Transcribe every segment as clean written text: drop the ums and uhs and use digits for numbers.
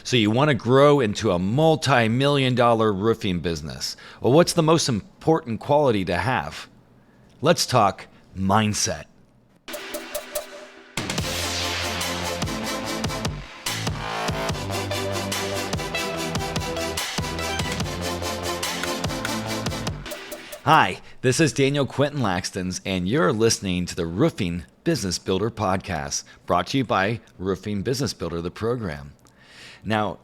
So you want to grow into a multi-million dollar roofing business. Well, what's the most important quality to have? Let's talk mindset. Hi, this is Daniel Quentin Lakstins, and you're listening to the Roofing Business Builder podcast, brought to you by Roofing Business Builder, the program. Now,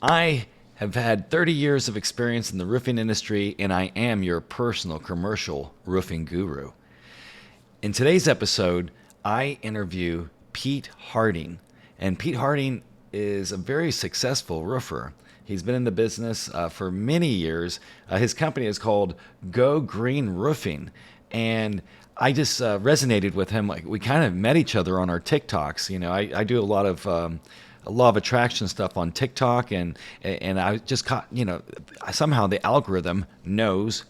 I have had 30 years of experience in the roofing industry, and I am your personal commercial roofing guru. In today's episode, I interview Pete Harding, and Pete Harding is a very successful roofer. He's been in the business for many years. His company is called GoGreen Roofing, and I just resonated with him. Like, we kind of met each other on our TikToks. You know, I do a lot of law of attraction stuff on TikTok, and I just caught, somehow the algorithm knows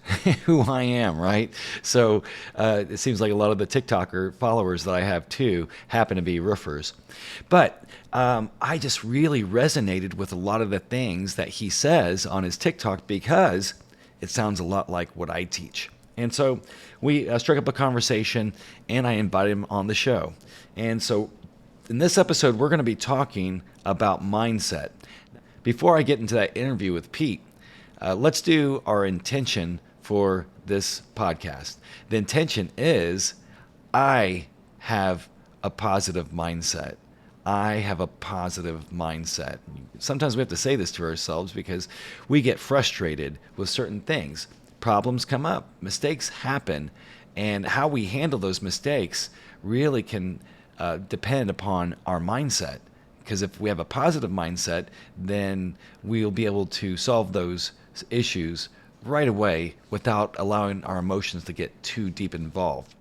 who I am, right? So it seems like a lot of the TikToker followers that I have too happen to be roofers. But I just really resonated with a lot of the things that he says on his TikTok because it sounds a lot like what I teach. And so we struck up a conversation, and I invited him on the show. And so in this episode, we're going to be talking about mindset. Before I get into that interview with Pete, let's do our intention for this podcast. The intention is I have a positive mindset. I have a positive mindset. Sometimes we have to say this to ourselves because we get frustrated with certain things. Problems come up, mistakes happen, and how we handle those mistakes really can depend upon our mindset. Because if we have a positive mindset, then we'll be able to solve those issues right away without allowing our emotions to get too deep involved.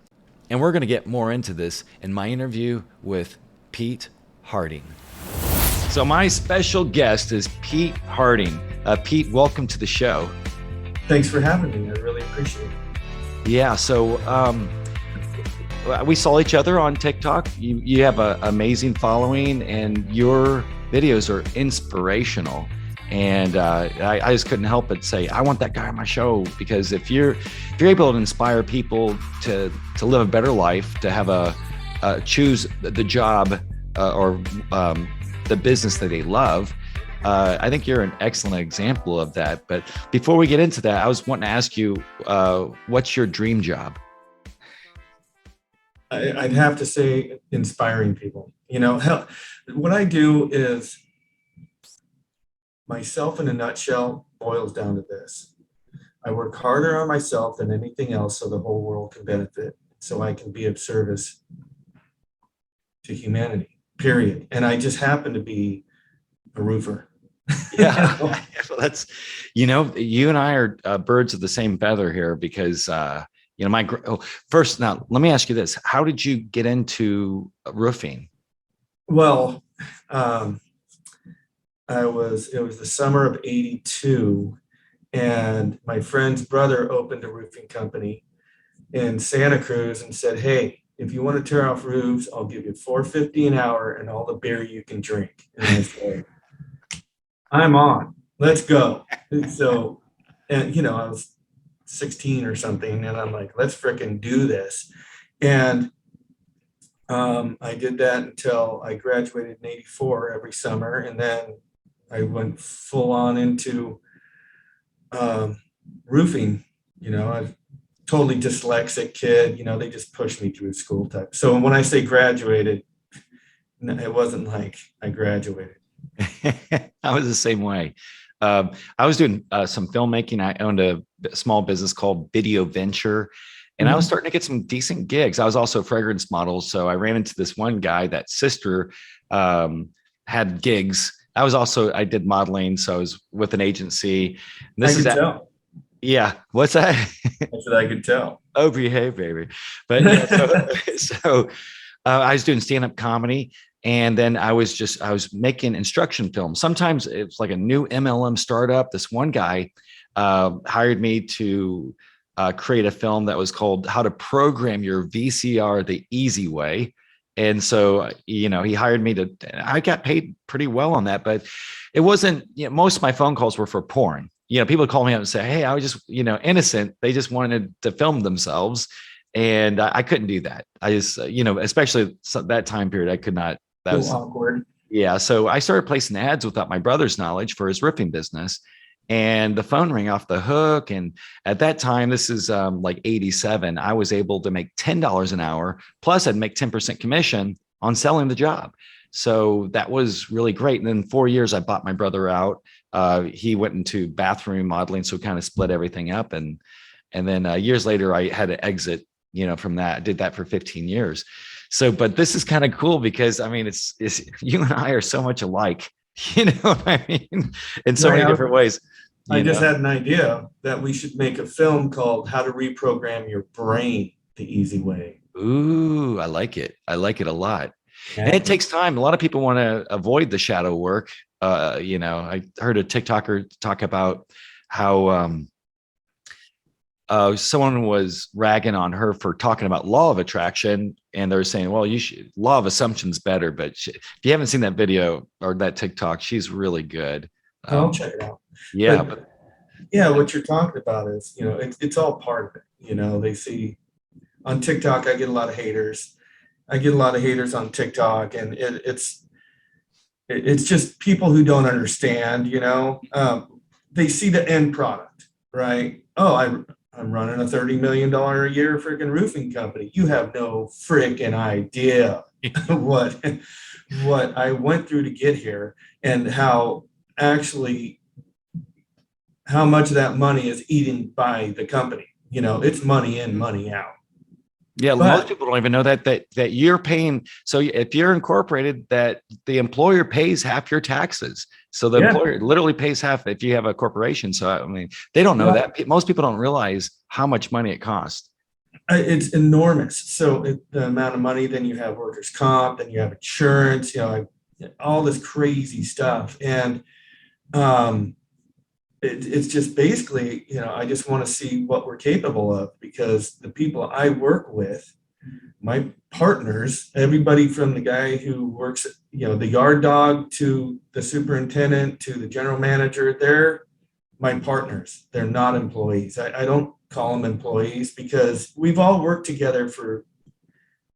And we're going to get more into this in my interview with Pete Harding. So my special guest is Pete Harding. Pete, welcome to the show. Thanks for having me. I really appreciate it. Yeah, so we saw each other on TikTok. You have an amazing following, and your videos are inspirational. And I just couldn't help but say, I want that guy on my show, because if you're able to inspire people to live a better life, to have choose the job or the business that they love, I think you're an excellent example of that. But before we get into that, I was wanting to ask you, what's your dream job? I'd have to say inspiring people. What I do is, myself in a nutshell boils down to this. I work harder on myself than anything else so the whole world can benefit, so I can be of service to humanity, period. And I just happen to be a roofer. Yeah, well, that's, you and I are birds of the same feather here, because first, now let me ask you this: how did you get into roofing? Well, it was the summer of '82, and my friend's brother opened a roofing company in Santa Cruz and said, "Hey, if you want to tear off roofs, I'll give you $4.50 an hour and all the beer you can drink." And I said, I'm on, let's go. So, and I was 16 or something, and I'm like, let's fricking do this. And I did that until I graduated in '84 every summer. And then I went full on into roofing. I'm totally dyslexic kid, they just pushed me through school type. So when I say graduated, it wasn't like I graduated. I was the same way. I was doing some filmmaking. I owned a small business called Video Venture, and I was starting to get some decent gigs. I was also a fragrance model, so I ran into this one guy that sister had gigs. I did modeling, so I was with an agency. And I could tell. Yeah, what's that? That's what I could tell. Oh, behave, baby. But yeah, so I was doing stand-up comedy. And then I was making instruction films. Sometimes it's like a new MLM startup. This one guy hired me to create a film that was called How to Program Your VCR the Easy Way. And so, he hired me I got paid pretty well on that. But it wasn't, most of my phone calls were for porn. People would call me up and say, hey, I was just, innocent. They just wanted to film themselves. And I couldn't do that. I just, especially that time period, I could not. That was awkward. Yeah. So I started placing ads without my brother's knowledge for his roofing business. And the phone rang off the hook. And at that time, this is like 87, I was able to make $10 an hour. Plus, I'd make 10% commission on selling the job. So that was really great. And then 4 years, I bought my brother out. He went into bathroom modeling, so kind of split everything up. And then years later, I had to exit, from that. I did that for 15 years. So, but this is kind of cool because I mean, it's you and I are so much alike, you know what I mean, in so many different ways. I just had an idea that we should make a film called How to Reprogram Your Brain the Easy Way. Ooh, I like it. I like it a lot. And it takes time. A lot of people want to avoid the shadow work. I heard a TikToker talk about how someone was ragging on her for talking about law of attraction. And they're saying, well, law of assumption's better. But if you haven't seen that video or that TikTok, she's really good. I'll check it out. Yeah. What you're talking about is, it's all part of it. They see on TikTok, I get a lot of haters. I get a lot of haters on TikTok, and it's just people who don't understand, they see the end product, right? Oh, I'm running a $30 million a year freaking roofing company. You have no freaking idea what I went through to get here, and how much of that money is eaten by the company. It's money in, money out. Yeah, most people don't even know that you're paying. So if you're incorporated, that the employer pays half your taxes. So the employer literally pays half if you have a corporation. So I mean, they don't know that. Most people don't realize how much money it costs. It's enormous. So the amount of money, then you have workers' comp, then you have insurance, all this crazy stuff. And it's just basically, I just want to see what we're capable of, because the people I work with, my partners, everybody from the guy who works, the yard dog to the superintendent to the general manager, they're my partners. They're not employees. I don't call them employees because we've all worked together for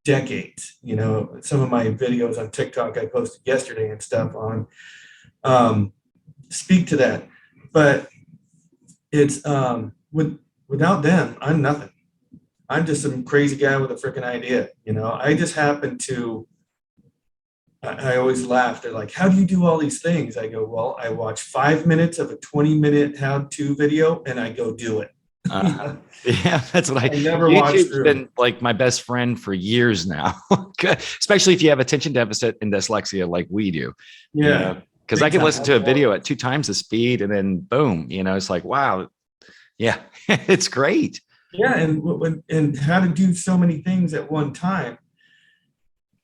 decades. Some of my videos on TikTok I posted yesterday and stuff on speak to that. But it's without them, I'm nothing. I'm just some crazy guy with a freaking idea. I just happen to, I always laugh. They're like, how do you do all these things? I go, well, I watch 5 minutes of a 20-minute how-to video and I go do it. Yeah, that's what I never watched. YouTube's been like my best friend for years now, especially if you have attention deficit and dyslexia like we do. Yeah. Because I can listen to a video at 2 times the speed and then boom, it's like, wow. Yeah, it's great. Yeah. And how to do so many things at one time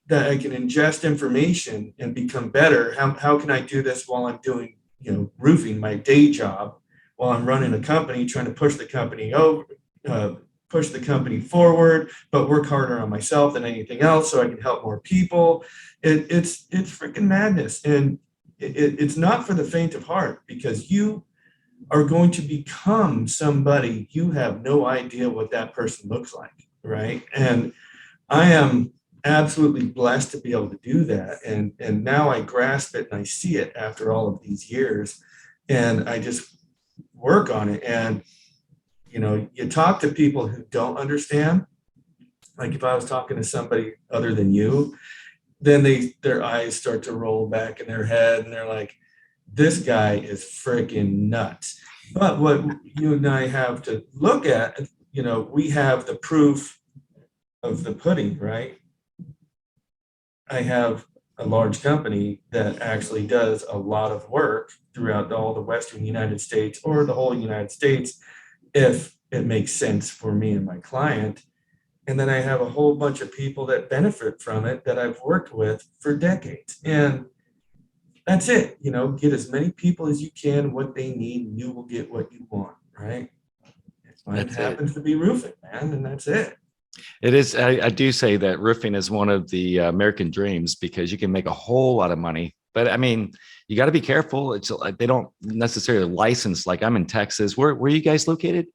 that I can ingest information and become better. How can I do this while I'm doing, roofing, my day job, while I'm running a company, trying to push the company over, push the company forward, but work harder on myself than anything else so I can help more people. It's freaking madness. And it's not for the faint of heart, because you are going to become somebody you have no idea what that person looks like, right? And I am absolutely blessed to be able to do that. And now I grasp it and I see it after all of these years, and I just work on it. And, you talk to people who don't understand, like if I was talking to somebody other than you, then their eyes start to roll back in their head and they're like, this guy is freaking nuts. But what you and I have to look at, we have the proof of the pudding, right? I have a large company that actually does a lot of work throughout all the Western United States or the whole United States, if it makes sense for me and my client. And then I have a whole bunch of people that benefit from it that I've worked with for decades. And that's it. Get as many people as you can what they need, and you will get what you want, right? It happens to be roofing, man, and that's it. It is. I do say that roofing is one of the American dreams, because you can make a whole lot of money. But I mean, you got to be careful. It's like they don't necessarily license. Like I'm in Texas. Where are you guys located?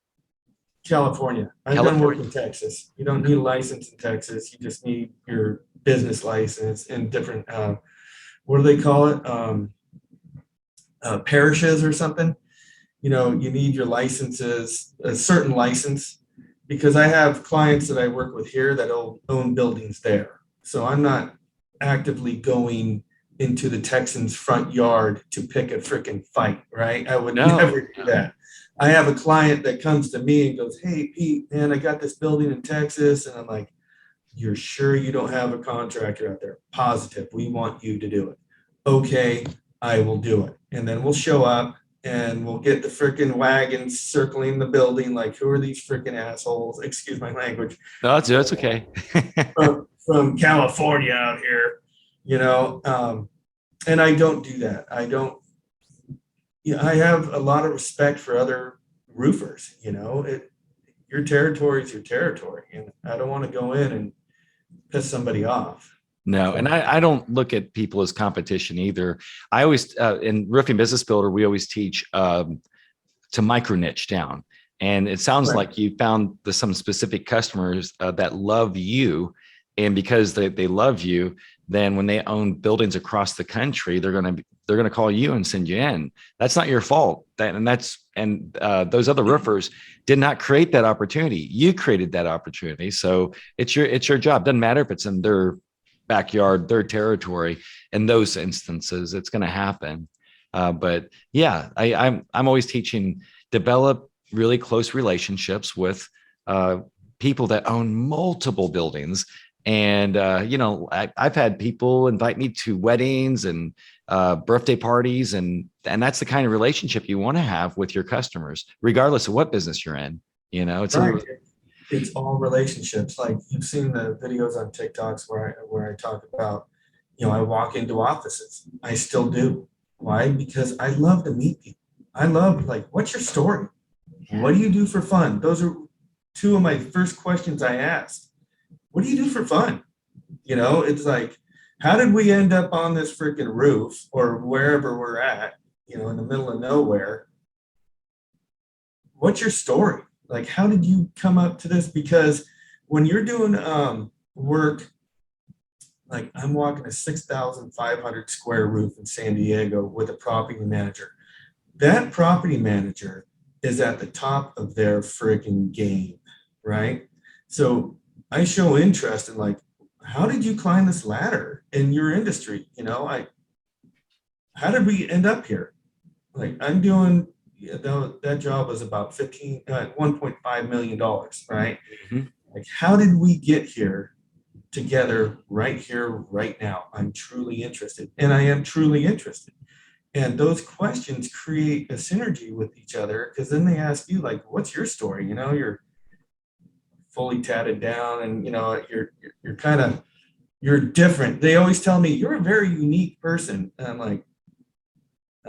California. I've done work California. in Texas. You don't need a license in Texas. You just need your business license in different, what do they call it? Parishes or something. You know, you need your licenses, a certain license, because I have clients that I work with here that own buildings there. So I'm not actively going into the Texans' front yard to pick a freaking fight, right? I would never do that. I have a client that comes to me and goes, "Hey, Pete, man, I got this building in Texas." And I'm like, "You're sure you don't have a contractor out there?" "Positive. We want you to do it." "Okay, I will do it." And then we'll show up and we'll get the freaking wagons circling the building like, who are these freaking assholes? Excuse my language. No, that's okay. From California out here, you know. And I don't do that. I don't. Yeah, I have a lot of respect for other roofers. You know, your territory is your territory, and I don't want to go in and piss somebody off. No, and I don't look at people as competition either. I always, in Roofing Business Builder, we always teach to micro niche down. And it sounds like you found some specific customers that love you. And because they love you, then when they own buildings across the country, they're gonna call you and send you in. That's not your fault. Those other roofers did not create that opportunity. You created that opportunity. So it's your job. Doesn't matter if it's in their backyard, their territory. In those instances, it's going to happen. But yeah, I'm always teaching, develop really close relationships with people that own multiple buildings. And I've had people invite me to weddings and birthday parties, and that's the kind of relationship you want to have with your customers, regardless of what business you're in. You know, it's all relationships. Like you've seen the videos on TikToks where I talk about, I walk into offices. I still do. Why? Because I love to meet people. I love, like, what's your story? What do you do for fun? Those are two of my first questions I asked. What do you do for fun? It's like, how did we end up on this freaking roof or wherever we're at, in the middle of nowhere? What's your story? Like, how did you come up to this? Because when you're doing work, like I'm walking a 6,500 square roof in San Diego with a property manager. That property manager is at the top of their freaking game, right? So I show interest in, like, how did you climb this ladder in your industry? How did we end up here? Like, I'm doing, that job was about $1.5 million, right? Mm-hmm. Like, how did we get here together right here, right now? I'm truly interested, and I am truly interested. And those questions create a synergy with each other, because then they ask you, like, what's your story? You're fully tatted down, and you're different. They always tell me you're a very unique person, and I'm like,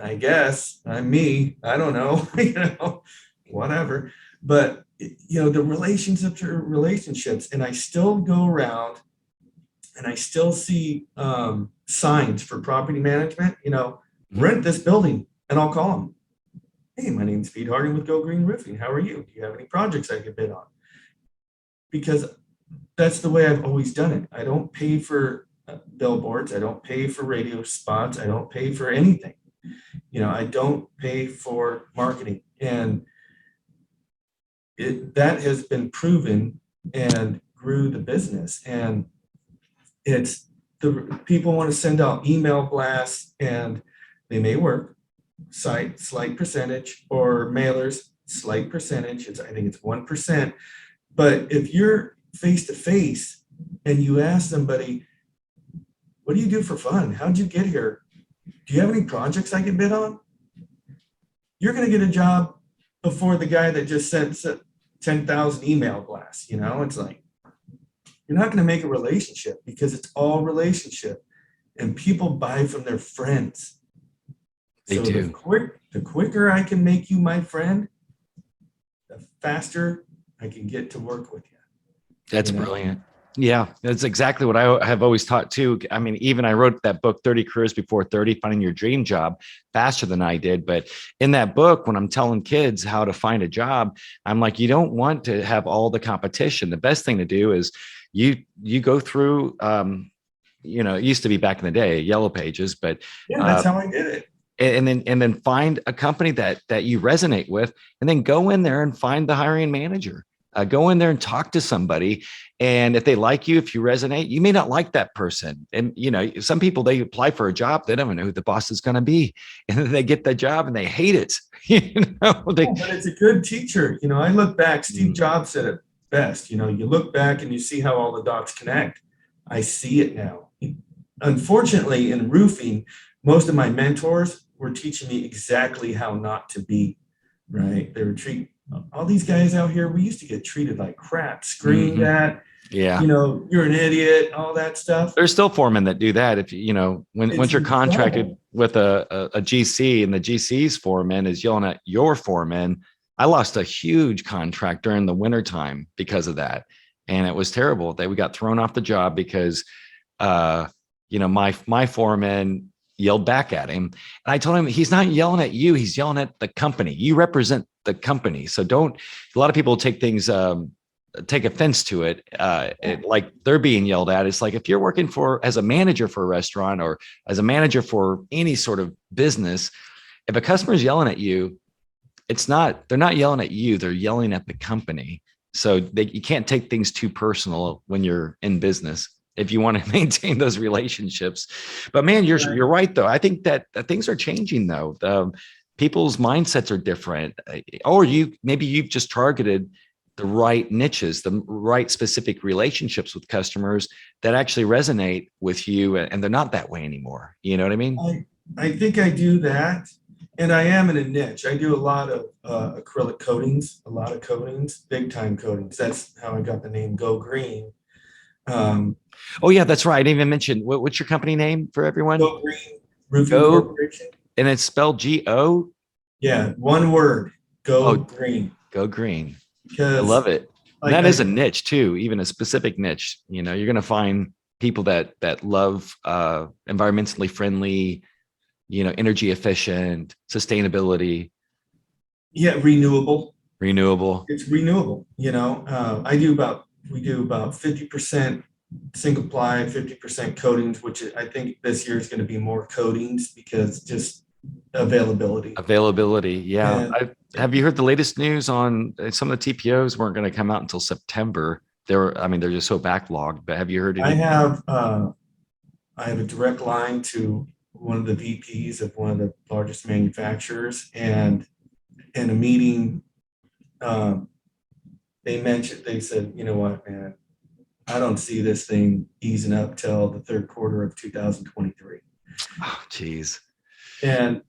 I guess I'm me. I don't know, whatever. But the relationships are relationships, and I still go around and I still see signs for property management. Rent this building, and I'll call them. Hey, my name's Pete Harding with GoGreen Roofing. How are you? Do you have any projects I could bid on? Because that's the way I've always done it. I don't pay for billboards. I don't pay for radio spots. I don't pay for anything. I don't pay for marketing, and that has been proven and grew the business. And it's the people want to send out email blasts, and they may work, slight percentage, or mailers, slight percentage. I think it's 1%. But if you're face to face and you ask somebody, what do you do for fun? How'd you get here? Do you have any projects I can bid on? You're going to get a job before the guy that just sent 10,000 email blasts. It's like, you're not going to make a relationship, because it's all relationship, and people buy from their friends. They do. The quicker I can make you my friend, the faster I can get to work with you. That's brilliant. Yeah, that's exactly what I have always taught too. I mean, even I wrote that book, 30 Careers Before 30, Finding Your Dream Job, faster than I did. But in that book, when I'm telling kids how to find a job, I'm like, you don't want to have all the competition. The best thing to do is you go through it used to be back in the day, Yellow Pages, but Yeah, that's how I did it. and then find a company that you resonate with, and then go in there and find the hiring manager. Go in there and talk to somebody, and if they like you, if you resonate, you may not like that person. And some people, they apply for a job, they don't even know who the boss is going to be, and then they get the job and they hate it. But it's a good teacher. I look back. Steve Jobs said it best. You look back and you see how all the dots connect. I see it now. Unfortunately, in roofing, most of my mentors were teaching me exactly how not to be. Right? They were treating all these guys out here. We used to get treated like crap, screamed at. Yeah. You're an idiot, all that stuff. There's still foremen that do that. If once you're contracted incredible. with a GC, and the GC's foreman is yelling at your foreman. I lost a huge contract during the wintertime because of that. And it was terrible that we got thrown off the job because my foreman yelled back at him. And I told him, he's not yelling at you, he's yelling at the company. You represent the company. So a lot of people take things take offense to it, like they're being yelled at. It's like, if you're working as a manager for a restaurant or as a manager for any sort of business, if a customer is yelling at you, they're not yelling at you, they're yelling at the company. So you can't take things too personal when you're in business, if you want to maintain those relationships. But man, you're right though. I think that things are changing though. People's mindsets are different, or maybe you've just targeted the right niches, the right specific relationships with customers that actually resonate with you, and they're not that way anymore. You know what I mean? I think I do that. And I am in a niche. I do a lot of acrylic coatings, big time coatings. That's how I got the name GoGreen. Oh yeah, that's right. I didn't even mention what's your company name for everyone? GoGreen Roofing Corporation. And it's spelled G-O? Yeah, one word. Go Green. Go Green. Because I love it. That is a niche too, even a specific niche. You're going to find people that love environmentally friendly, energy efficient, sustainability. Yeah, renewable. It's renewable. We do about 50% single ply, 50% coatings, which I think this year is going to be more coatings because just availability. Yeah. Have you heard the latest news on some of the TPOs weren't going to come out until September? They're just so backlogged, but have you heard anything? I have a direct line to one of the VPs of one of the largest manufacturers, and in a meeting, they said, you know what, man, I don't see this thing easing up till the third quarter of 2023. Oh, geez. And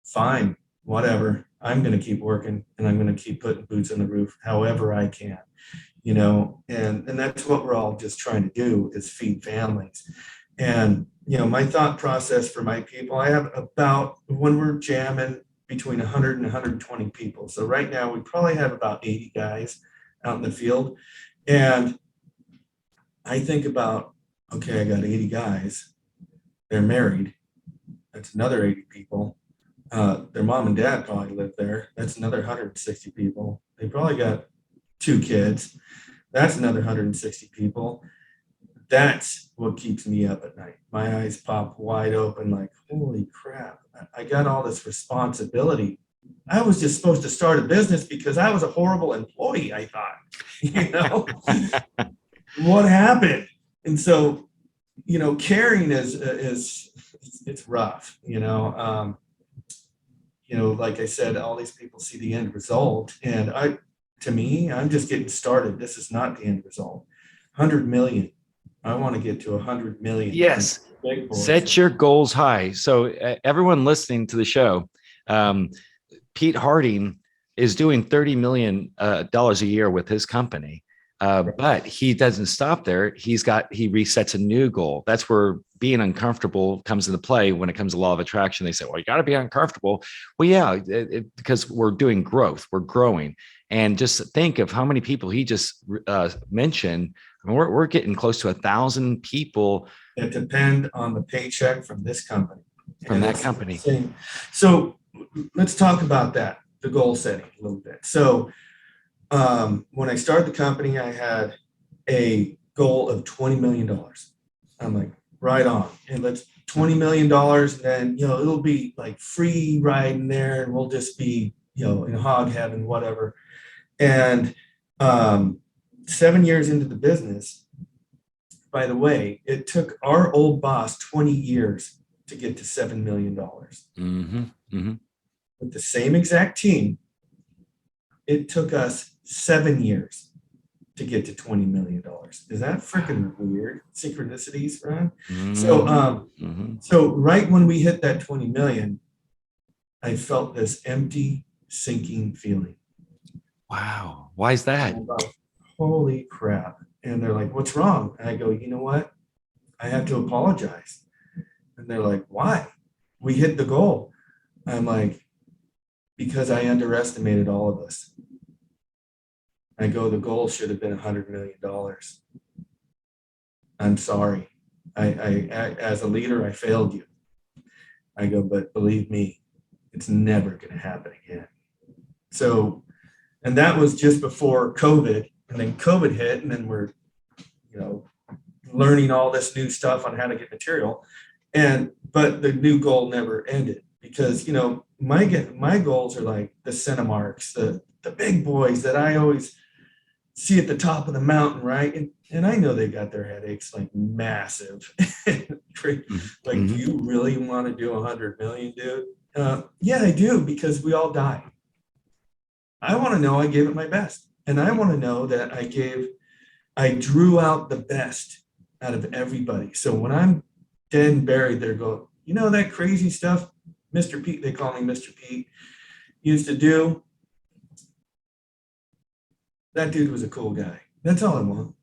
fine, whatever. I'm going to keep working, and I'm going to keep putting boots on the roof however I can, and that's what we're all just trying to do, is feed families. And, my thought process for my people, I have about, when we're jamming, between 100 and 120 people. So right now we probably have about 80 guys out in the field. And I think about, okay, I got 80 guys. They're married. That's another 80 people. Their mom and dad probably live there. That's another 160 people. They probably got 2 kids. That's another 160 people. That's what keeps me up at night. My eyes pop wide open like, holy crap, I got all this responsibility. I was just supposed to start a business because I was a horrible employee, I thought. What happened? And so, caring is it's rough, like I said, all these people see the end result. And I'm just getting started. This is not the end result. 100 million. I want to get to 100 million. Yes. Set your goals high. So everyone listening to the show, Pete Harding is doing $30 million a year with his company. But he doesn't stop there. He resets a new goal. That's where being uncomfortable comes into play when it comes to law of attraction. They say, well, you got to be uncomfortable. Well, yeah, because we're doing growth, we're growing. And just think of how many people he just mentioned We're getting close to 1,000 people that depend on the paycheck from this company. from that company. Insane. So let's talk about that, the goal setting a little bit. So when I started the company, I had a goal of $20 million. I'm like, right on. And let's $20 million. And then, it'll be like free ride in there and we'll just be, in hog heaven, whatever. And 7 years into the business, by the way, it took our old boss 20 years to get to $7 million. Mm-hmm. Mm-hmm. With the same exact team, it took us 7 years to get to $20 million. Is that freaking weird? Synchronicities, right? Mm-hmm. So right when we hit that 20 million, I felt this empty, sinking feeling. Wow. Why is that? Holy crap. And they're like, what's wrong? And I go, you know what? I have to apologize. And they're like, why? We hit the goal. I'm like, because I underestimated all of us. I go, the goal should have been $100 million. I'm sorry. I as a leader, I failed you. I go, but believe me, it's never going to happen again. So, and that was just before COVID. And then COVID hit, and then we're, learning all this new stuff on how to get material. But the new goal never ended because, my goals are like the Cinemarks, the big boys that I always see at the top of the mountain, right? And I know they got their headaches like massive. Like, do you really want to do 100 million, dude? Yeah, I do, because we all die. I want to know I gave it my best. And I want to know that I drew out the best out of everybody. So when I'm dead and buried, they're going, that crazy stuff Mr. Pete, they call me Mr. Pete, used to do. That dude was a cool guy. That's all I want,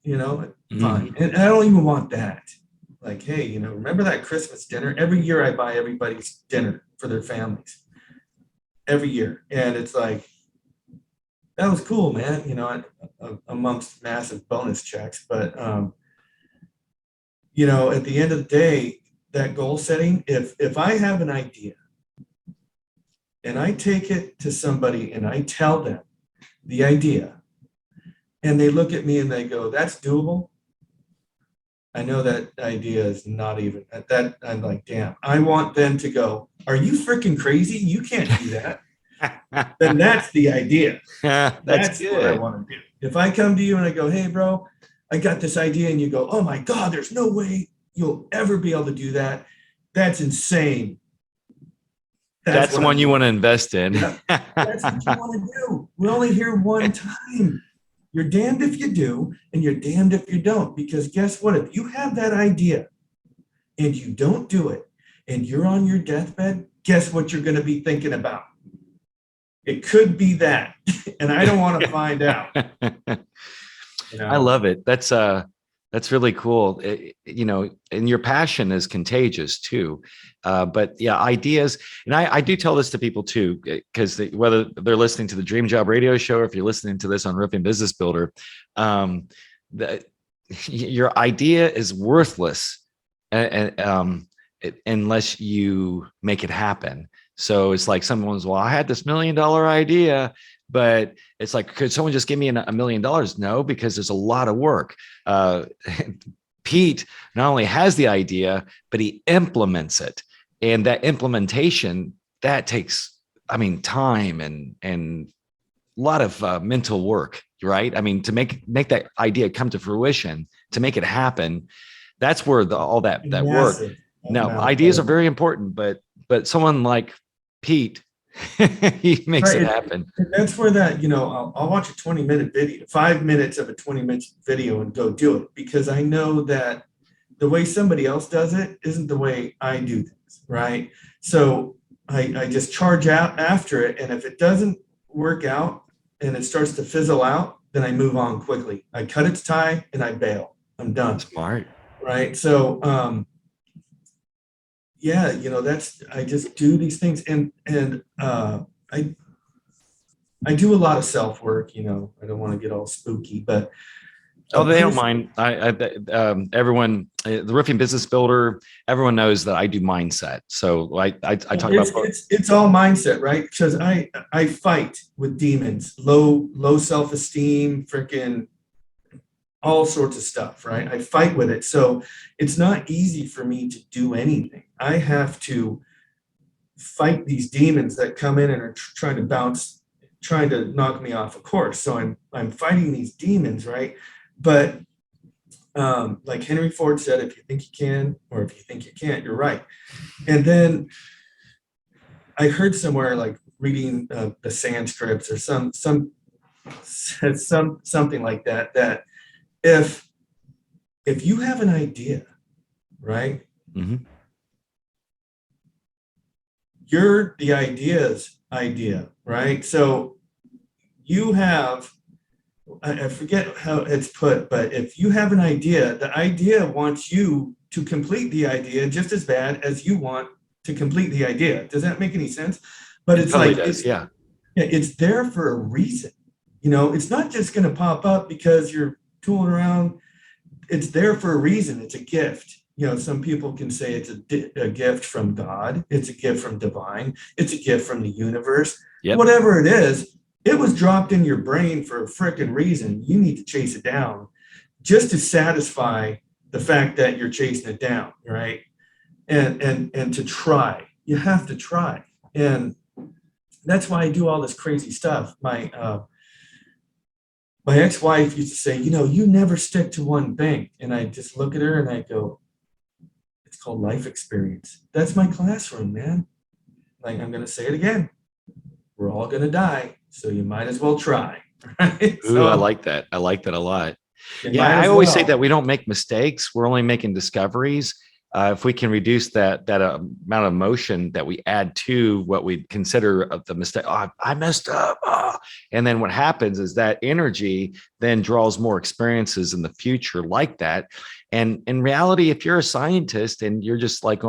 fine. And I don't even want that. Like, hey, remember that Christmas dinner? Every year I buy everybody's dinner for their families. Every year. And it's like, that was cool, man, amongst massive bonus checks. But, at the end of the day, that goal setting, if I have an idea and I take it to somebody and I tell them the idea, and they look at me and they go, that's doable. I know that idea is not even at that. I'm like, damn, I want them to go, are you freaking crazy? You can't do that. Then that's the idea. That's what I want to do. If I come to you and I go, hey, bro, I got this idea, and you go, oh my God, there's no way you'll ever be able to do that. That's insane. That's the one you want to invest in. That's what you want to do. We're only here one time. You're damned if you do, and you're damned if you don't. Because guess what? If you have that idea and you don't do it, and you're on your deathbed, guess what you're going to be thinking about? It could be that, and I don't want to find out. I love it. That's really cool. And your passion is contagious too. But yeah, ideas, and I do tell this to people too, because whether they're listening to the Dream Job radio show or if you're listening to this on Roofing Business Builder, your idea is worthless unless you make it happen. So it's like someone's, well, I had this $1 million idea, but it's like, could someone just give me $1 million? No, because there's a lot of work. Pete not only has the idea, but he implements it. And that implementation, that takes, time and a lot of mental work, right? To make that idea come to fruition, to make it happen, that's where all that work. Now, ideas are very important, but someone like Pete, he makes it happen. And that's where that, I'll watch a 20-minute video, 5 minutes of a 20-minute video and go do it, because I know that the way somebody else does it isn't the way I do things, right? So I just charge out after it. And if it doesn't work out and it starts to fizzle out, then I move on quickly. I cut its tie and I bail. I'm done. Smart. Right. So, yeah, I just do these things, and I do a lot of self-work, I don't want to get all spooky, but Oh, they don't mind. Everyone, the roofing business builder, everyone knows that I do mindset. So I talk about it's all mindset, right? Because I fight with demons, low self-esteem, freaking all sorts of stuff, right? I fight with it. So it's not easy for me to do anything. I have to fight these demons that come in and are trying to knock me off a course. So I'm fighting these demons, right? But like Henry Ford said, if you think you can, or if you think you can't, you're right. And then I heard somewhere, like reading the Sanskrit or something like that, that if you have an idea, right? Mm-hmm. You're the idea's idea, right? So you have, I forget how it's put, but if you have an idea, the idea wants you to complete the idea just as bad as you want to complete the idea. Does that make any sense? But It it's totally like, does. Yeah. it's there for a reason. It's not just going to pop up because you're tooling around. It's there for a reason. It's a gift. Some people can say it's a gift from God. It's a gift from divine. It's a gift from the universe. Yep. Whatever it is, it was dropped in your brain for a frickin' reason. You need to chase it down just to satisfy the fact that you're chasing it down, right? And to try. You have to try. And that's why I do all this crazy stuff. My ex-wife used to say, you never stick to one thing. And I just look at her and I go, it's called life experience. That's my classroom, man. Like, I'm going to say it again. We're all going to die. So you might as well try. Right? Ooh, I like that. I like that a lot. You Yeah, might I as always well. say that we don't make mistakes. We're only making discoveries. If we can reduce that amount of emotion that we add to what we consider of the mistake, oh, I messed up. Oh. And then what happens is that energy then draws more experiences in the future like that. And in reality, if you're a scientist and you're just like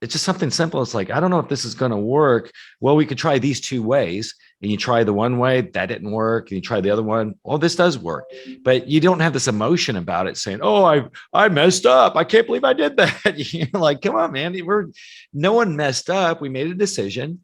it's just something simple. It's like, I don't know if this is going to work. Well, we could try these two ways. And you try the one way, that didn't work. And you try the other one. Well, this does work. But you don't have this emotion about it saying, oh, I messed up. I can't believe I did that. You're like, come on, man. No one messed up. We made a decision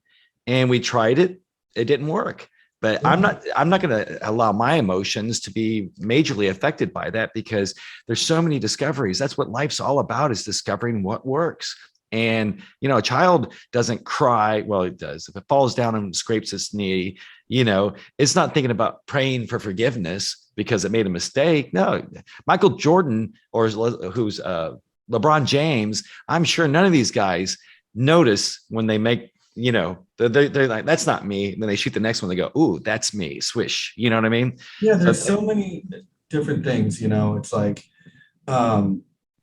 and we tried it. It didn't work. But I'm not going to allow my emotions to be majorly affected by that, because there's so many discoveries. That's what life's all about, is discovering what works. And, a child doesn't cry. Well, it does. If it falls down and scrapes its knee, it's not thinking about praying for forgiveness because it made a mistake. No, Michael Jordan or who's LeBron James, I'm sure none of these guys notice when they make, they're like, that's not me. And then they shoot the next one. They go, ooh, that's me. Swish. You know what I mean? Yeah, there's so many different things, it's like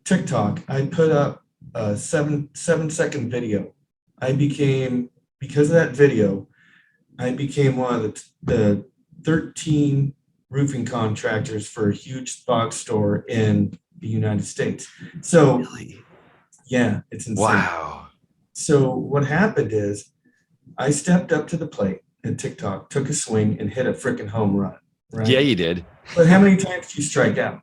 TikTok. I put up a 7-second video. Because of that video, I became one of the 13 roofing contractors for a huge box store in the United States. So Really? Yeah, it's insane. Wow. So what happened is I stepped up to the plate and TikTok took a swing and hit a freaking home run. Right? Yeah, you did. But how many times do you strike out?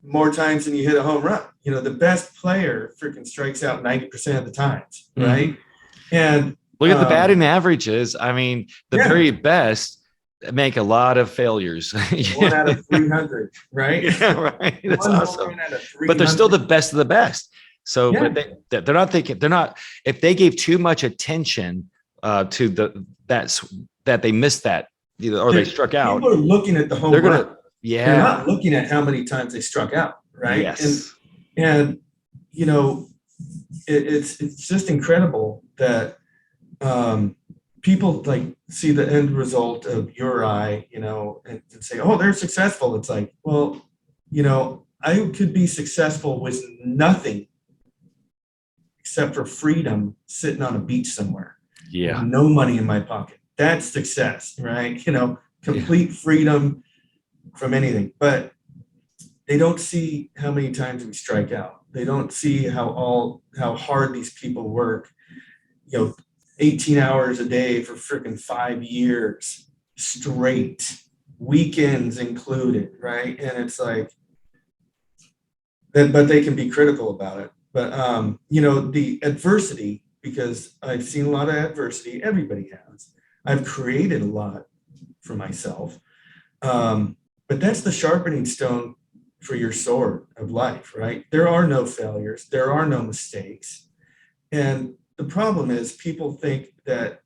More times than you hit a home run. The best player freaking strikes out 90% of the times, right? Mm-hmm. And look at the batting averages. I mean, the very best make a lot of failures. 1 out of 300, right? Yeah, right. That's awesome. But they're still the best of the best. So but they're not thinking, if they gave too much attention to that they missed that, or they struck out. People are looking at the home run. They're not looking at how many times they struck out, right? Yes. And it's just incredible that people like see the end result of your eye, and say, oh, they're successful. It's like, well, I could be successful with nothing except for freedom, sitting on a beach somewhere. Yeah. No money in my pocket. That's success, right? Complete freedom from anything. But they don't see how many times we strike out. They don't see how hard these people work, 18 hours a day for freaking 5 years straight, weekends included, right? And it's like, but they can be critical about it. But the adversity, because I've seen a lot of adversity, everybody has. I've created a lot for myself. But that's the sharpening stone for your sword of life, right? There are no failures, there are no mistakes. And the problem is people think that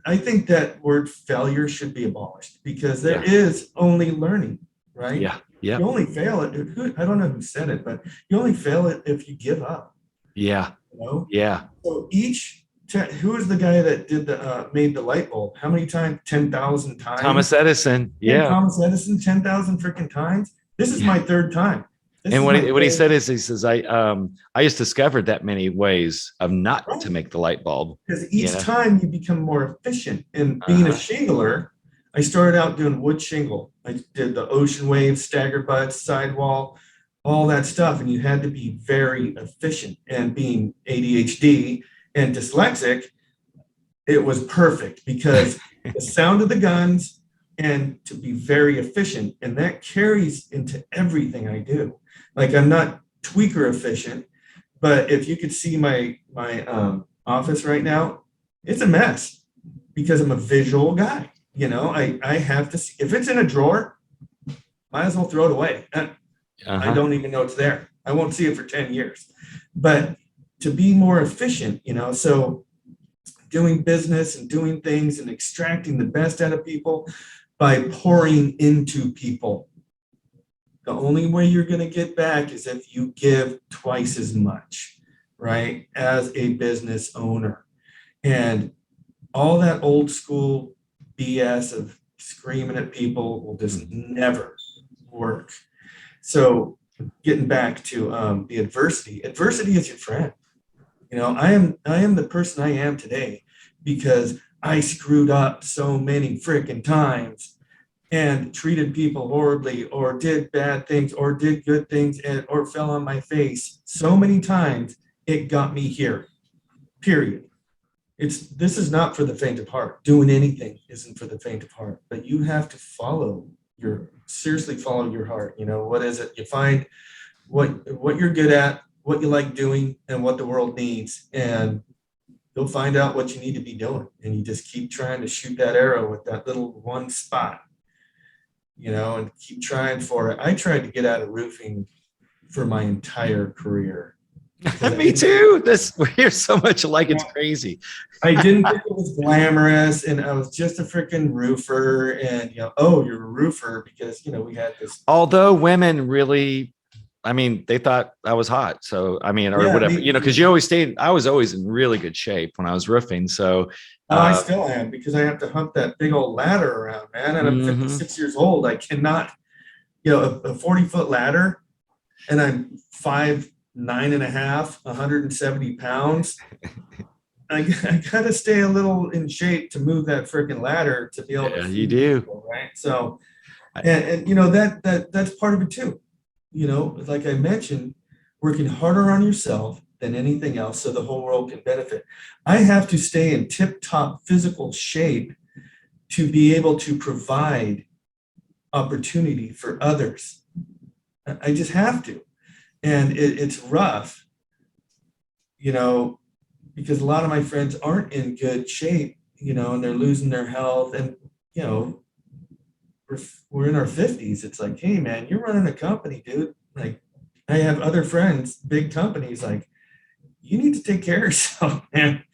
I think that word failure should be abolished because there is only learning, right? Yeah. Yeah. You only fail it. I don't know who said it, but you only fail it if you give up. Yeah. You know? Yeah. So who is the guy that did made the light bulb? How many times? 10,000 times. Thomas Edison. Yeah. Thomas Edison, 10,000 freaking times. This is my third time. And what he said is, he says, I just discovered that many ways of not to make the light bulb. Because each time you become more efficient. And being a shingler, I started out doing wood shingle. I did the ocean waves, staggered butts, sidewall, all that stuff. And you had to be very efficient. And being ADHD and dyslexic, it was perfect because the sound of the guns and to be very efficient. And that carries into everything I do. Like I'm not tweaker efficient, but if you could see my office right now, it's a mess because I'm a visual guy. I have to see if it's in a drawer, might as well throw it away. I don't even know it's there. I won't see it for 10 years. But to be more efficient, so doing business and doing things and extracting the best out of people by pouring into people. The only way you're going to get back is if you give twice as much, right, as a business owner. And all that old school BS of screaming at people will just never work. So getting back to the adversity is your friend. I am the person I am today because I screwed up so many freaking times and treated people horribly or did bad things or did good things or fell on my face so many times, it got me here, period. This is not for the faint of heart. Doing anything isn't for the faint of heart, but you have to seriously follow your heart. What is it? You find what you're good at, what you like doing, and what the world needs. And you'll find out what you need to be doing. And you just keep trying to shoot that arrow with that little one spot. And keep trying for it. I tried to get out of roofing for my entire career. Me too. We're so much alike. It's crazy. I didn't think it was glamorous, and I was just a freaking roofer. And oh, you're a roofer because we had this. Although women really, they thought I was hot. So whatever, because I was always in really good shape when I was roofing. So. I still am because I have to hump that big old ladder around, man. And I'm 56 years old. I cannot, a 40-foot ladder, and I'm 5'9.5", 170 pounds. I got to stay a little in shape to move that freaking ladder to be able to. Yeah, you do. People, right. So, that's part of it too. Like I mentioned, working harder on yourself than anything else so the whole world can benefit. I have to stay in tip-top physical shape to be able to provide opportunity for others. I just have to. And it's rough, because a lot of my friends aren't in good shape, and they're losing their health. And, we're in our 50s. It's like, hey, man, you're running a company, dude. Like, I have other friends, big companies, like, you need to take care of yourself, man.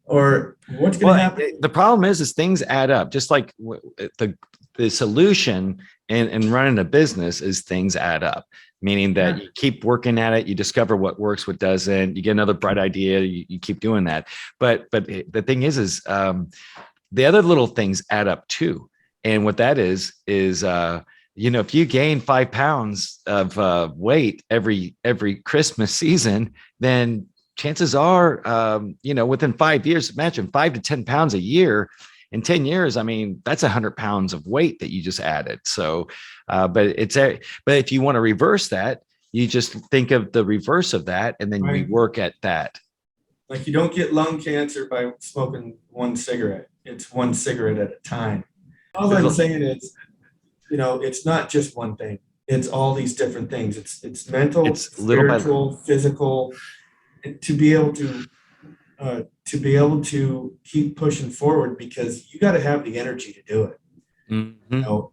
Or what's going to happen? The problem is things add up. Just like the solution in running a business is things add up, meaning that you keep working at it. You discover what works, what doesn't. You get another bright idea. You keep doing that. But the thing is the other little things add up too. And what that is if you gain 5 pounds of weight every Christmas season, then chances are, within 5 years, imagine 5 to 10 pounds a year in 10 years. That's 100 pounds of weight that you just added. So, but if you want to reverse that, you just think of the reverse of that, and then we work at that. Like you don't get lung cancer by smoking one cigarette. It's one cigarette at a time. All I'm saying is, it's not just one thing. It's all these different things. It's mental, It's little by little. spiritual, physical, to be able to keep pushing forward, because you got to have the energy to do it. Mm-hmm. You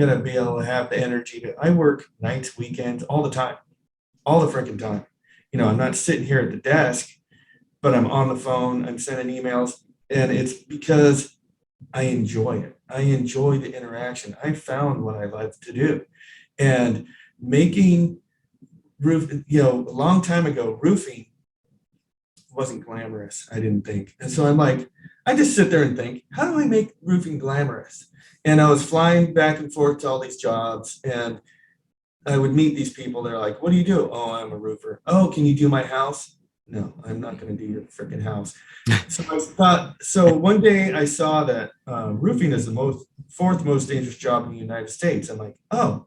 got to be able to have the energy to. I work nights, weekends, all the time, all the freaking time. I'm not sitting here at the desk, but I'm on the phone. I'm sending emails, and it's because I enjoy it. I enjoy the interaction. I found what I love to do, and making a long time ago, roofing wasn't glamorous, I didn't think. And so I just sit there and think, how do I make roofing glamorous? And I was flying back and forth to all these jobs, and I would meet these people. They're like, what do you do? Oh, I'm a roofer. Oh, can you do my house? No, I'm not going to do your freaking house. So one day I saw that roofing is the fourth most dangerous job in the United States. I'm like, oh.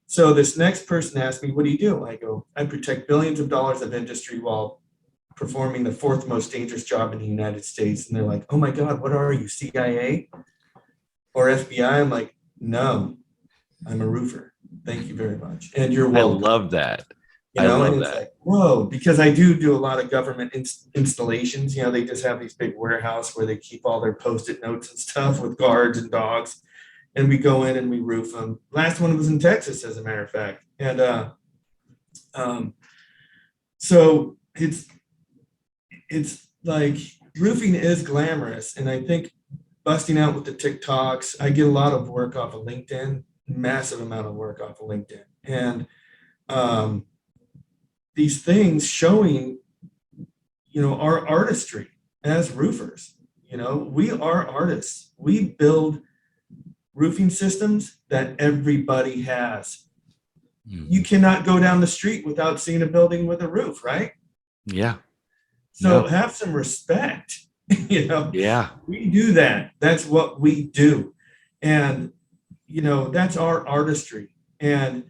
So this next person asked me, what do you do? I go, I protect billions of dollars of industry while performing the fourth most dangerous job in the United States. And they're like, oh my God, what are you, CIA or FBI? I'm like, no, I'm a roofer. Thank you very much. And you're welcome. I love that. And it's like, whoa, because I do a lot of government installations. They just have these big warehouse where they keep all their Post-it notes and stuff with guards and dogs. And we go in and we roof them. Last one was in Texas, as a matter of fact. And so it's like roofing is glamorous. And I think busting out with the TikToks, I get a lot of work off of LinkedIn, massive amount of work off of LinkedIn. And these things showing, our artistry as roofers. We are artists. We build roofing systems that everybody has. You cannot go down the street without seeing a building with a roof, right? Yeah. So have some respect. Yeah. We do that. That's what we do. And, that's our artistry. And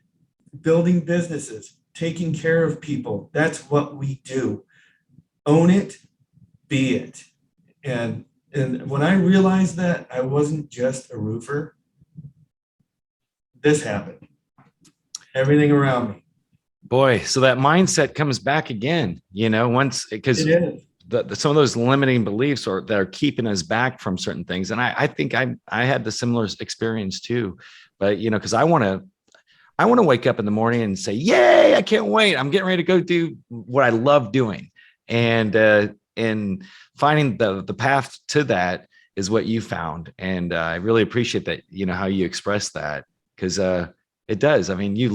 building businesses, taking care of people, that's what we do. Own it, be it. And when I realized that I wasn't just a roofer, this happened. Everything around me. Boy, so that mindset comes back again, once, because some of those limiting beliefs that are keeping us back from certain things. And I think I had the similar experience too, but because I want to wake up in the morning and say, yay, I can't wait. I'm getting ready to go do what I love doing. And finding the path to that is what you found. And I really appreciate that, how you express that, because it does. I mean, you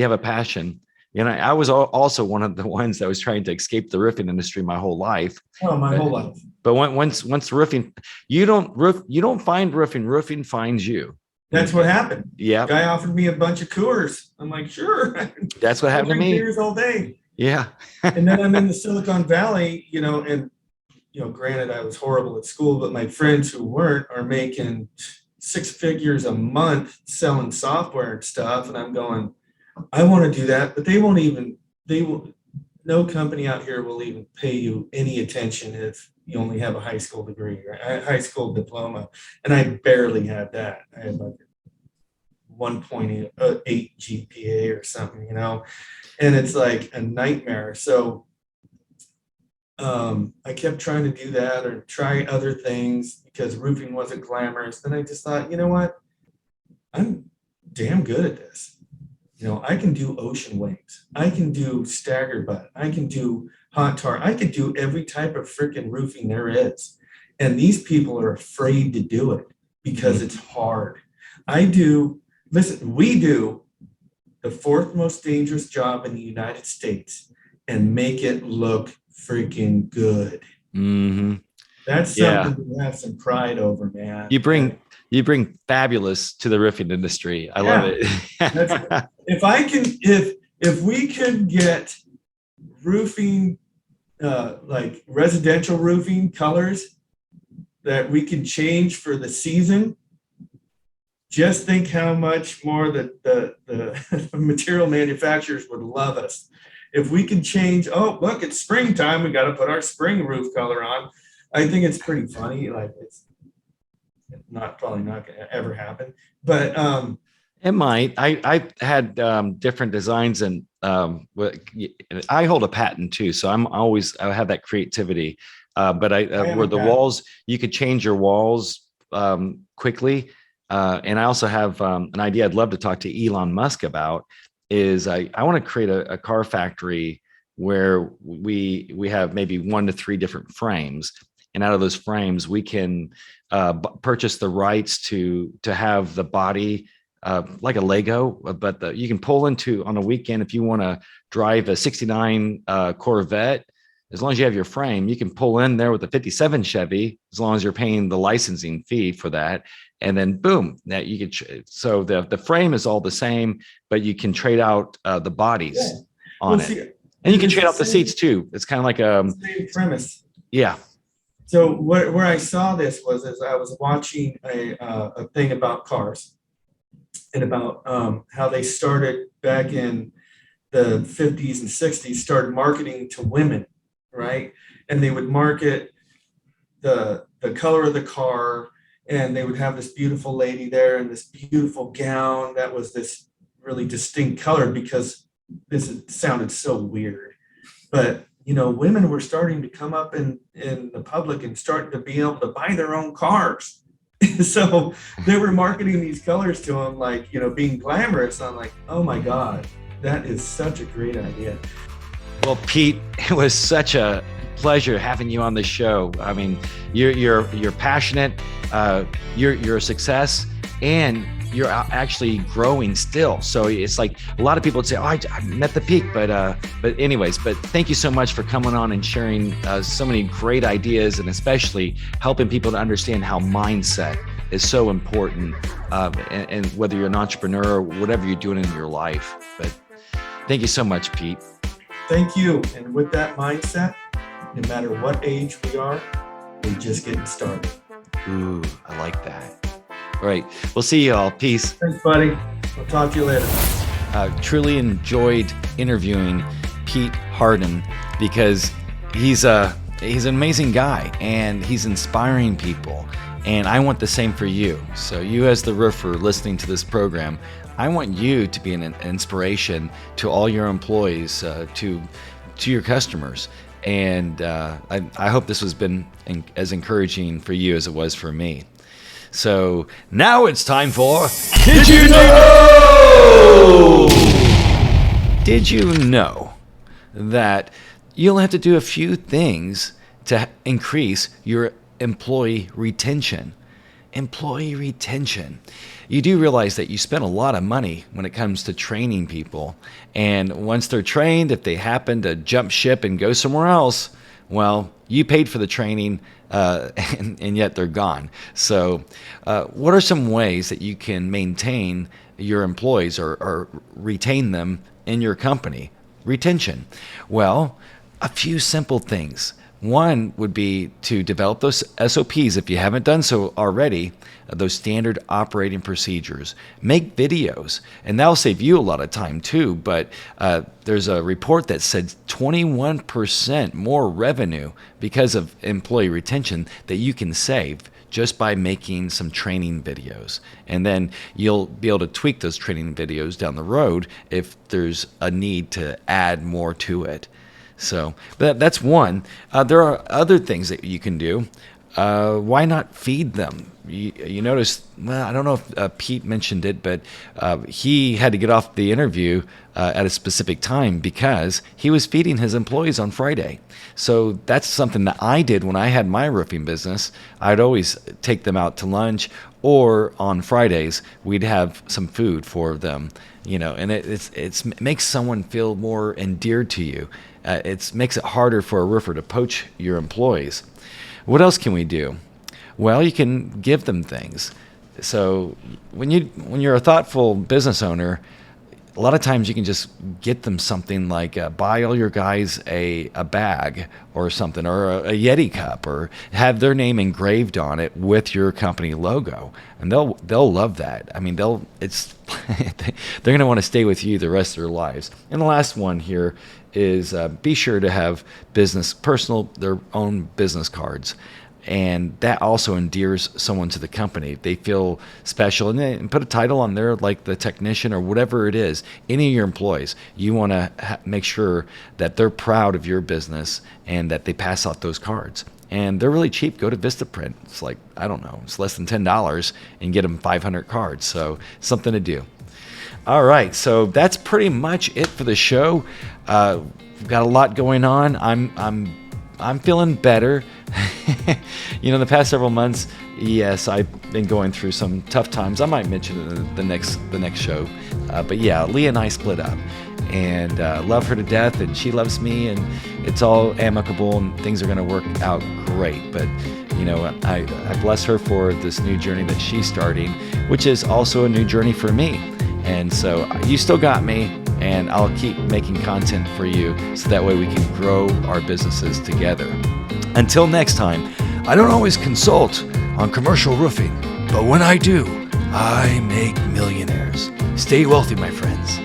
have a passion. I was also one of the ones that was trying to escape the roofing industry my whole life. Oh, my whole life. But once roofing, you don't find roofing. Roofing finds you. That's what happened. Yeah. Guy offered me a bunch of Coors. I'm like, sure. That's what happened to me. Beers all day. Yeah. And then I'm in the Silicon Valley, and granted I was horrible at school, but my friends who weren't are making 6 figures a month selling software and stuff. And I'm going, I want to do that, but no company out here will even pay you any attention if you only have a high school degree, right? A high school diploma. And I barely had that. I had like 1.8 GPA or something, and it's like a nightmare. So I kept trying to do that or try other things because roofing wasn't glamorous. Then I just thought, you know what? I'm damn good at this. I can do ocean waves. I can do stagger butt. I can do hot tar. I can do every type of freaking roofing there is. And these people are afraid to do it because it's hard. We do the fourth most dangerous job in the United States and make it look freaking good. Mm-hmm. That's something to have some pride over, man. You bring fabulous to the roofing industry. I love it. If we could get roofing, like residential roofing colors that we can change for the season, just think how much more the material manufacturers would love us. If we could change, oh, look, it's springtime, we got to put our spring roof color on. I think it's pretty funny. Like probably not going to ever happen. But It might. I had different designs, and I hold a patent too, so I have that creativity. But I have where a the patent. walls, you could change your walls quickly. And I also have an idea I'd love to talk to Elon Musk about. Is I want to create a car factory where we have maybe 1 to 3 different frames, and out of those frames we can purchase the rights to have the body like a Lego, but you can pull into on a weekend if you want to drive a 69 Corvette. As long as you have your frame, you can pull in there with a 57 Chevy, as long as you're paying the licensing fee for that. And then boom, that you could, so the frame is all the same, but you can trade out the bodies Yeah. on Well, it. see, And you can it's trade the out the same, seats too. It's kind of like same premise. yeah. So where I saw this was as I was watching a thing about cars and about how they started back in the 50s and 60s, started marketing to women, right? And they would market the color of the car, and they would have this beautiful lady there in this beautiful gown that was this really distinct color, because this sounded so weird. But women were starting to come up in the public and starting to be able to buy their own cars. So they were marketing these colors to them, like, being glamorous. I'm like, oh my God, that is such a great idea. Well, Pete, it was such a pleasure having you on the show. I mean, you're passionate, you're a success, and you're actually growing still. So it's like a lot of people would say, "Oh, I met the peak," but anyways. But thank you so much for coming on and sharing so many great ideas, and especially helping people to understand how mindset is so important, and whether you're an entrepreneur or whatever you're doing in your life. But thank you so much, Pete. Thank you. And with that mindset, no matter what age we are, we're just getting started. Ooh, I like that. All right. We'll see you all. Peace. Thanks, buddy. I'll talk to you later. Truly enjoyed interviewing Pete Harden, because he's an amazing guy and he's inspiring people. And I want the same for you. So you, as the roofer listening to this program, I want you to be an inspiration to all your employees, to your customers. And I hope this has been as encouraging for you as it was for me. So now it's time for Did You Know? Did you know that you'll have to do a few things to increase your employee retention? Employee retention. You do realize that you spend a lot of money when it comes to training people. And once they're trained, if they happen to jump ship and go somewhere else, well, you paid for the training, and yet they're gone. So what are some ways that you can maintain your employees or retain them in your company? Retention. Well, a few simple things. One would be to develop those SOPs, if you haven't done so already, those standard operating procedures. Make videos, and that'll save you a lot of time too. But there's a report that said 21% more revenue because of employee retention that you can save just by making some training videos. And then you'll be able to tweak those training videos down the road if there's a need to add more to it. So that's one. There are other things that you can do. Why not feed them? You notice, well, I don't know if Pete mentioned it, but he had to get off the interview at a specific time because he was feeding his employees on Friday. So that's something that I did when I had my roofing business. I'd always take them out to lunch, or on Fridays, we'd have some food for them, and it makes someone feel more endeared to you. It makes it harder for a roofer to poach your employees. What else can we do? Well, you can give them things. So when you're a thoughtful business owner, a lot of times you can just get them something like buy all your guys a bag or something, or a Yeti cup, or have their name engraved on it with your company logo, and they'll love that. I mean, they're going to want to stay with you the rest of their lives. And the last one here is be sure to have their own business cards. And that also endears someone to the company. They feel special, and they put a title on there like the technician or whatever it is. Any of your employees, you want to make sure that they're proud of your business and that they pass out those cards. And they're really cheap. Go to Vistaprint. It's like, I don't know, it's less than $10 and get them 500 cards. So something to do. All right, so that's pretty much it for the show. We've got a lot going on. I'm feeling better. The past several months, yes, I've been going through some tough times. I might mention it in the next show. But yeah, Leah and I split up, and love her to death, and she loves me, and it's all amicable, and things are going to work out great. But I bless her for this new journey that she's starting, which is also a new journey for me. And so you still got me, and I'll keep making content for you so that way we can grow our businesses together. Until next time, I don't always consult on commercial roofing, but when I do, I make millionaires. Stay wealthy, my friends.